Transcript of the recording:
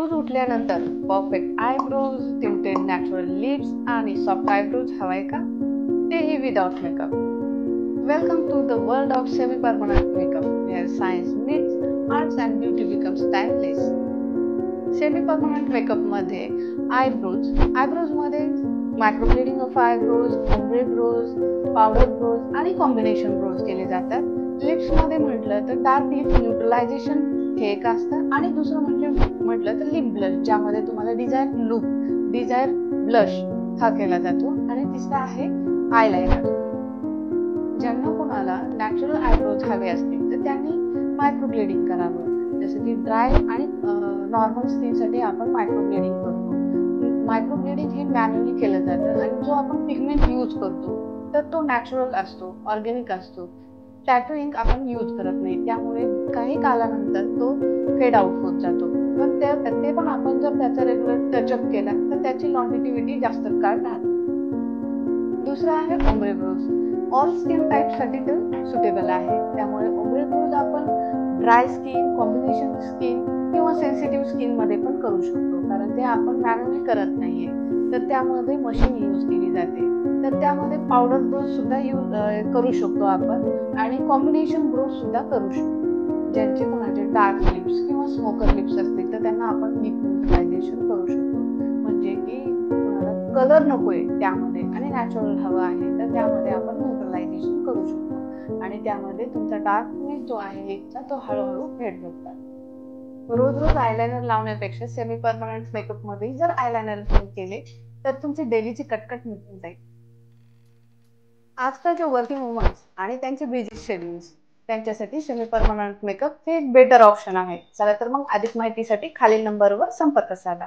रोज उठल्यानंतर perfect eyebrows, tinted natural lips आणि soft eyebrows हवाय का? तेही without makeup. Welcome to the world of semi permanent makeup, where science meets arts and beauty becomes timeless. Semi permanent makeup मध्ये eyebrows मध्ये microblading of eyebrows, ombre brows, powder brows आणि combination brows केले जातात. Lips मध्ये म्हटलं तर dark lip neutralisation हे एक असतं आणि दुसरं म्हटलं तर लिप ब्लश, ज्यामध्ये तुम्हाला डिझायर ब्लश हा केला जातो. आणि तिसरा आहे आयलायनर. ज्यांना कोणाला नॅचरल आयब्रोज हवे असतील तर त्यांनी मायक्रोब्लेडिंग करावं. जसं की ड्राय आणि नॉर्मल स्किनसाठी आपण मायक्रोब्लेडिंग करतो. मायक्रोब्लेडिंग हे मॅन्युअली केलं जातं आणि जो आपण पिगमेंट यूज करतो तर तो नॅचरल असतो, ऑर्गॅनिक असतो. टॅटूइंग आपण यूज करत नाही, त्यामुळे काही कालानंतर तो फेड आउट होत जातो. पण ते पण आपण जर त्याचा रेग्युलर टचअप केला तर त्याची लॉन्जिटिव्हिटी जास्त काळ राहते. दुसरा आहे ओम्ब्रे ब्रोज. ऑल स्किन टाईपसाठी ते सुटेबल आहे. त्यामुळे ओम्ब्रे ब्रोज आपण ड्राय स्किन, कॉम्बिनेशन स्किन किंवा सेन्सिटिव्ह स्किन मध्ये पण करू शकतो, कारण ते आपण मॅन्युअली करत नाहीये, तर त्यामध्ये मशीन यूज केली जाते. तर त्यामध्ये पावडर ब्रोज सुद्धा करू शकतो आपण आणि कॉम्बिनेशन ब्रोज सुद्धा करू शकतो. ज्यांचे कोणाचे डार्क लिप्स किंवा स्मोकर लिप्स असतील तर त्यांना आपण लिप न्यूट्रलायझेशन करू शकतो. म्हणजे की कोणाला कलर नकोय त्यामध्ये आणि नॅचरल हवं आहे तर त्यामध्ये आपण न्यूट्रलायझेशन करू शकतो आणि त्यामध्ये तुमचा डार्कनेस जो आहे लिपचा तो हळूहळू फेड होतात. रोज आयलायनर लावण्यापेक्षा सेमी परमनंट मेकअप मध्ये जर आयलायनर केले तर तुमची डेलीची कटकट निघून जाईल. आजकालचे वर्किंग वुमन्स आणि त्यांचे बिझी शेड्यूल्स त्यांच्यासाठी सेमी परमनंट मेकअप हे एक बेटर ऑप्शन आहे. चला तर मग अधिक माहितीसाठी खालील नंबरवर संपर्क साधा.